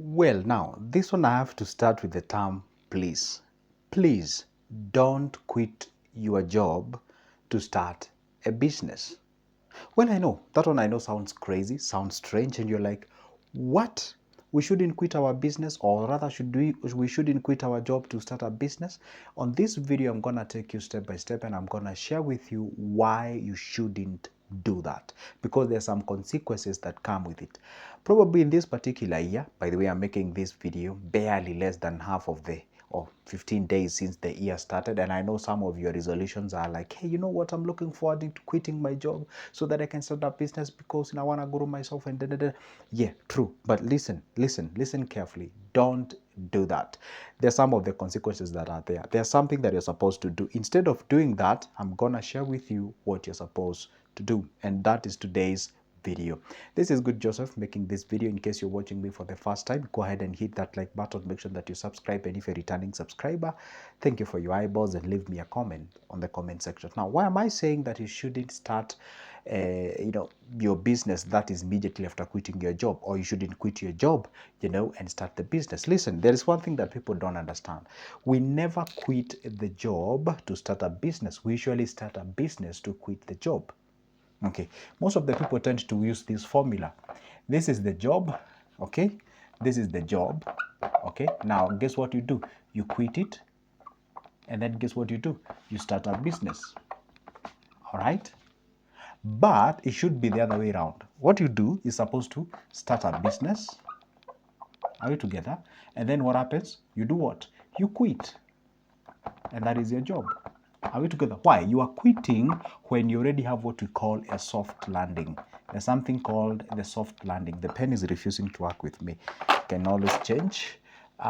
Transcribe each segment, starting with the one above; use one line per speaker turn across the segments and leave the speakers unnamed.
Well, now, this one I have to start with the term please. Please don't quit your job to start a business. Well, I know that one I know sounds crazy, sounds strange, and you're like, what? We shouldn't quit our business, or rather, we shouldn't quit our job to start a business? On this video, I'm gonna take you step by step, and I'm gonna share with you why you shouldn't do that, because there's some consequences that come with it. Probably in this particular year, by the way, I'm making this video barely less than half of the or 15 days since the year started, and I know some of your resolutions are like, hey, you know what, I'm looking forward to quitting my job so that I can start a business because I want to grow myself and da, da, da. Yeah, true. But listen carefully. Don't do that. There's some of the consequences that are there. There's something that you're supposed to do. Instead of doing that, I'm gonna share with you what you're supposed to do, and that is today's video. This is Good Joseph making this video. In case you're watching me for the first time, go ahead and hit that like button. Make sure that you subscribe, and if you're a returning subscriber, thank you for your eyeballs, and leave me a comment on the comment section. Now, why am I saying that you shouldn't start your business that is immediately after quitting your job, or you shouldn't quit your job and start the business? Listen, there is one thing that people don't understand. We never quit the job to start a business. We usually start a business to quit the job. Okay, most of the people tend to use this formula. This is the job, okay? This is the job, okay? Now, guess what you do? You quit it, and then guess what you do? You start a business, all right? But it should be the other way around. What you do is supposed to start a business, are you together? And then what happens? You do what? You quit, and that is your job. Are we together? Why? You are quitting when you already have what we call a soft landing. There's something called the soft landing. The pen is refusing to work with me. Can always change.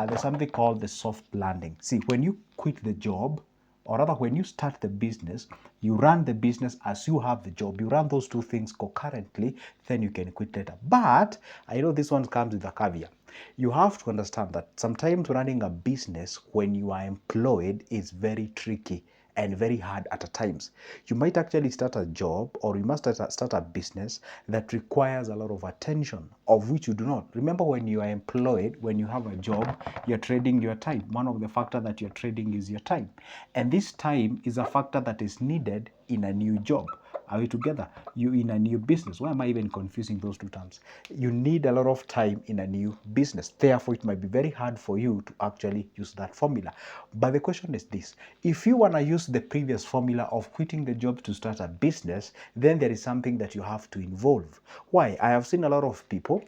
There's something called the soft landing. See, when you quit the job, or rather when you start the business, you run the business as you have the job. You run those two things concurrently, then you can quit later. But I know this one comes with a caveat. You have to understand that sometimes running a business when you are employed is very tricky and very hard at times. You might actually start a job, or you must start a business that requires a lot of attention, of which you do not. Remember, when you are employed, when you have a job, you're trading your time. One of the factors that you're trading is your time. And this time is a factor that is needed in a new job. Are we together? You in a new business. Why am I even confusing those two terms? You need a lot of time in a new business. Therefore, it might be very hard for you to actually use that formula. But the question is this: if you want to use the previous formula of quitting the job to start a business, then there is something that you have to involve. Why? I have seen a lot of people,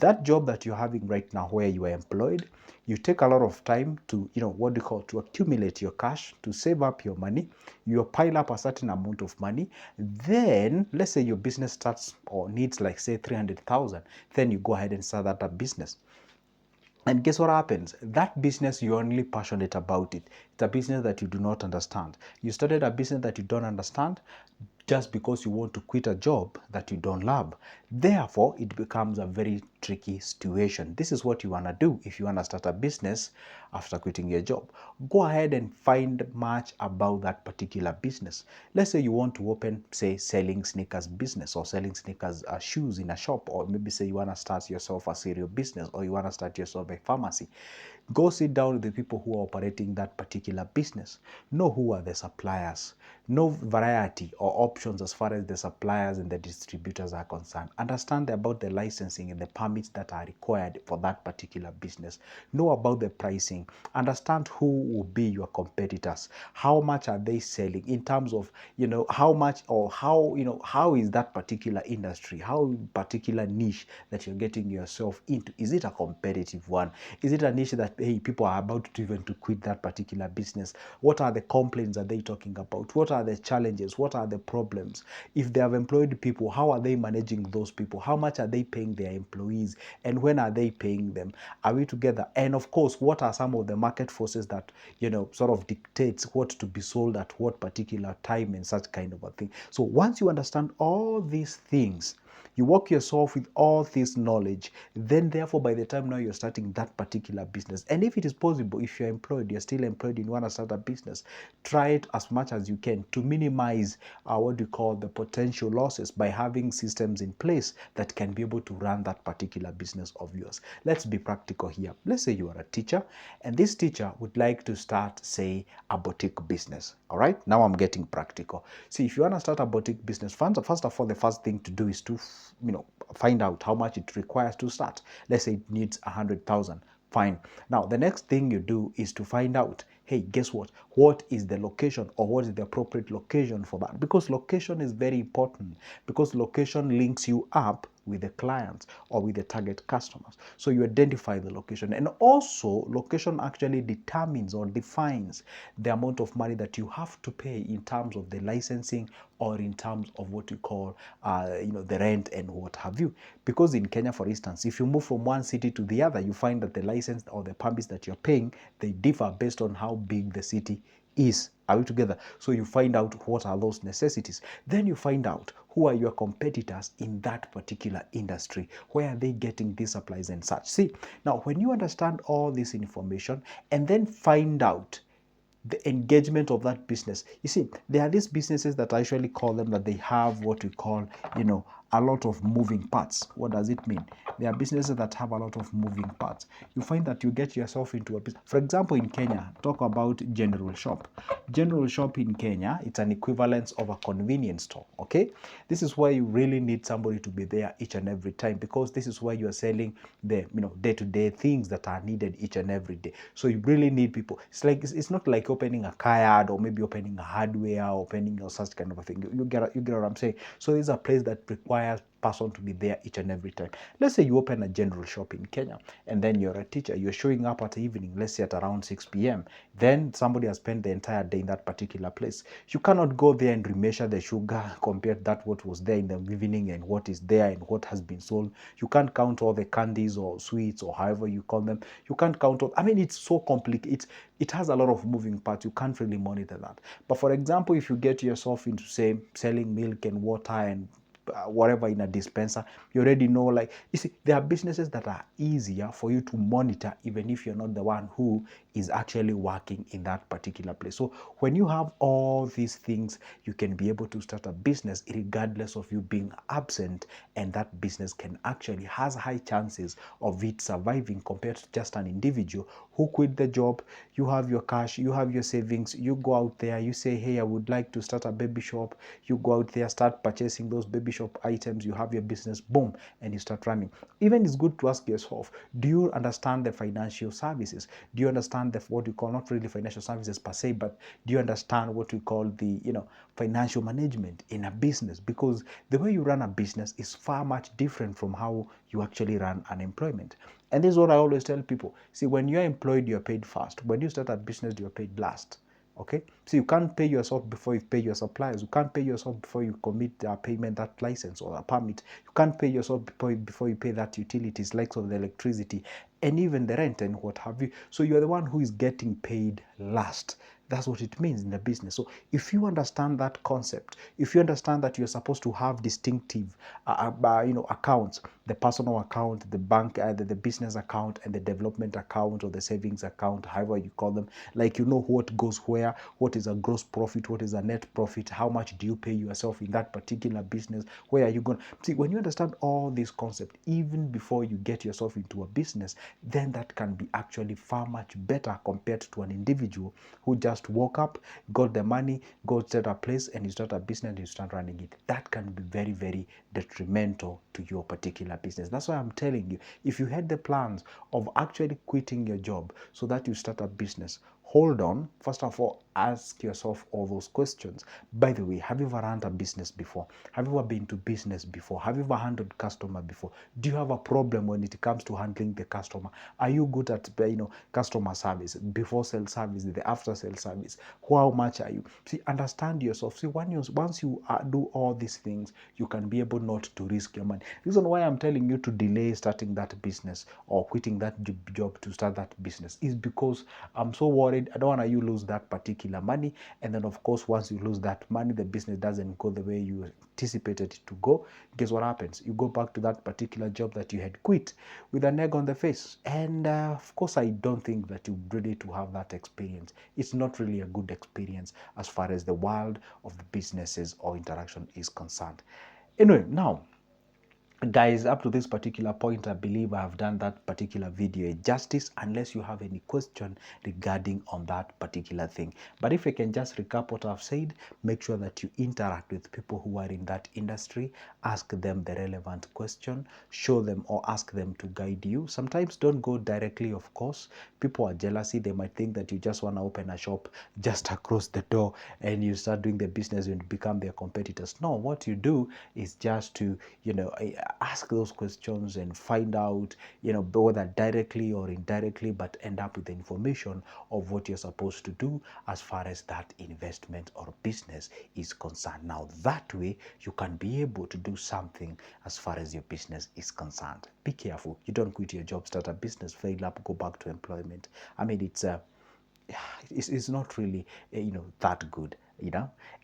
that job that you're having right now where you are employed, you take a lot of time to, what do you call, to accumulate your cash, to save up your money. You pile up a certain amount of money. Then, let's say your business starts or needs like say 300,000. Then you go ahead and start that up business. And guess what happens? That business, you're only passionate about it. It's a business that you do not understand. You started a business that you don't understand just because you want to quit a job that you don't love. Therefore, it becomes a very tricky situation. This is what you want to do if you want to start a business after quitting your job. Go ahead and find much about that particular business. Let's say you want to open, say, selling sneakers business, or selling sneakers shoes in a shop, or maybe say you want to start yourself a cereal business, or you want to start yourself a pharmacy. Go sit down with the people who are operating that particular business. Know who are the suppliers. Know variety or options as far as the suppliers and the distributors are concerned. Understand about the licensing and the permits that are required for that particular business. Know about the pricing. Understand who will be your competitors. How much are they selling in terms of, how much, or how is that particular industry, how particular niche that you're getting yourself into? Is it a competitive one? Is it a niche that, hey, people are about to even to quit that particular business? What are the complaints are they talking about? What are the challenges? What are the problems? If they have employed people, how are they managing those people? How much are they paying their employees? And when are they paying them? Are we together? And of course, what are some of the market forces that, sort of dictates what to be sold at what particular time and such kind of a thing? So once you understand all these things, You work yourself with all this knowledge, then therefore by the time now you're starting that particular business, and if it is possible, if you're employed, you're still employed, you want to start a business, try it as much as you can to minimize what you call the potential losses by having systems in place that can be able to run that particular business of yours. Let's be practical here. Let's say you are a teacher and this teacher would like to start, say, a boutique business. All right, now I'm getting practical. See, if you want to start a boutique business, first of all, the first thing to do is to find out how much it requires to start. Let's say it needs 100,000. Fine. Now the next thing you do is to find out, hey, guess what is the location, or what is the appropriate location for that? Because location is very important, because location links you up with the clients or with the target customers. So you identify the location, and also location actually determines or defines the amount of money that you have to pay in terms of the licensing or in terms of what you call the rent and what have you. Because in Kenya, for instance, if you move from one city to the other, you find that the license or the permits that you're paying, they differ based on how big the city is. Are we together? So you find out what are those necessities. Then you find out who are your competitors in that particular industry. Where are they getting these supplies and such? See, now when you understand all this information and then find out the engagement of that business. You see, there are these businesses that I usually call them that they have what we call, a lot of moving parts. What does it mean? There are businesses that have a lot of moving parts. You find that you get yourself into a business. For example, in Kenya, talk about General Shop. General Shop in Kenya, it's an equivalence of a convenience store, okay? This is why you really need somebody to be there each and every time, because this is where you are selling the day-to-day things that are needed each and every day. So you really need people. It's not like opening a car yard or maybe opening a hardware or opening such kind of a thing. You get what I'm saying? So this is a place that requires person to be there each and every time. Let's say you open a general shop in Kenya and then you're a teacher, you're showing up at the evening, let's say at around 6 p.m. Then somebody has spent the entire day in that particular place. You cannot go there and remeasure the sugar, compare that what was there in the evening and what is there and what has been sold. You can't count all the candies or sweets or however you call them. You can't count all, it's so complicated. It has a lot of moving parts. You can't really monitor that. But for example, if you get yourself into, say, selling milk and water and whatever in a dispenser, you already know, like, you see, there are businesses that are easier for you to monitor even if you're not the one who is actually working in that particular place. So when you have all these things, you can be able to start a business regardless of you being absent, and that business can actually has high chances of it surviving compared to just an individual who quit the job. You have your cash, you have your savings, you go out there, you say, hey, I would like to start a baby shop. You go out there, start purchasing those baby shop items, you have your business, boom, and you start running. Even it's good to ask yourself, do you understand the financial services? Do you understand what you call, not really financial services per se, but do you understand what we call the financial management in a business? Because the way you run a business is far much different from how you actually run an employment. And this is what I always tell people. See, when you're employed, you're paid first. When you start a business, you're paid last. Okay, so you can't pay yourself before you pay your suppliers. You can't pay yourself before you commit a payment, that license or a permit. You can't pay yourself before you pay that utilities, like of the electricity and even the rent and what have you. So you're the one who is getting paid last. That's what it means in the business. So if you understand that concept, if you understand that you're supposed to have distinctive accounts, the personal account, the bank, the business account, and the development account or the savings account, however you call them, like what goes where, what is a gross profit, what is a net profit, how much do you pay yourself in that particular business, where are you going? See, when you understand all these concepts, even before you get yourself into a business, then that can be actually far much better compared to an individual who just woke up, got the money, go to a place and you start a business and you start running it. That can be very, very detrimental to your particular business. That's why I'm telling you, if you had the plans of actually quitting your job so that you start a business, hold on. First of all, ask yourself all those questions. By the way, have you ever run a business before? Have you ever been to business before? Have you ever handled customer before? Do you have a problem when it comes to handling the customer? Are you good at customer service, before sale service, the after sale service? How much are you? See, understand yourself. See, once you do all these things, you can be able not to risk your money. Reason why I'm telling you to delay starting that business or quitting that job to start that business is because I'm so worried worried. I don't want you lose that particular money. And then, of course, once you lose that money, the business doesn't go the way you anticipated it to go. Guess what happens? You go back to that particular job that you had quit with an egg on the face. And of course, I don't think that you're ready to have that experience. It's not really a good experience as far as the world of the businesses or interaction is concerned. Anyway, now, guys, up to this particular point, I believe I have done that particular video justice, unless you have any question regarding on that particular thing. But if I can just recap what I've said, make sure that you interact with people who are in that industry, ask them the relevant question, show them or ask them to guide you. Sometimes don't go directly, of course. People are jealousy. They might think that you just want to open a shop just across the door and you start doing the business and become their competitors. No, what you do is just to, ask those questions and find out, whether directly or indirectly, but end up with the information of what you're supposed to do as far as that investment or business is concerned. Now, that way, you can be able to do something as far as your business is concerned. Be careful. You don't quit your job, start a business, fail up, go back to employment. I mean, it's not really that good.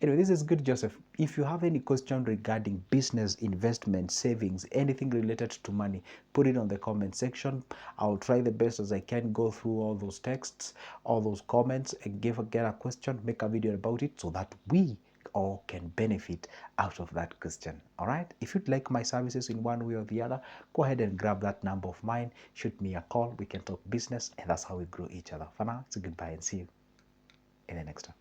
Anyway, this is good, Joseph. If you have any question regarding business, investment, savings, anything related to money, put it on the comment section. I'll try the best as I can, go through all those texts, all those comments, and get a question, make a video about it, so that we all can benefit out of that question. All right, if you'd like my services in one way or the other, go ahead and grab that number of mine, shoot me a call, we can talk business, and that's how we grow each other. For now, it's a goodbye and see you in the next one.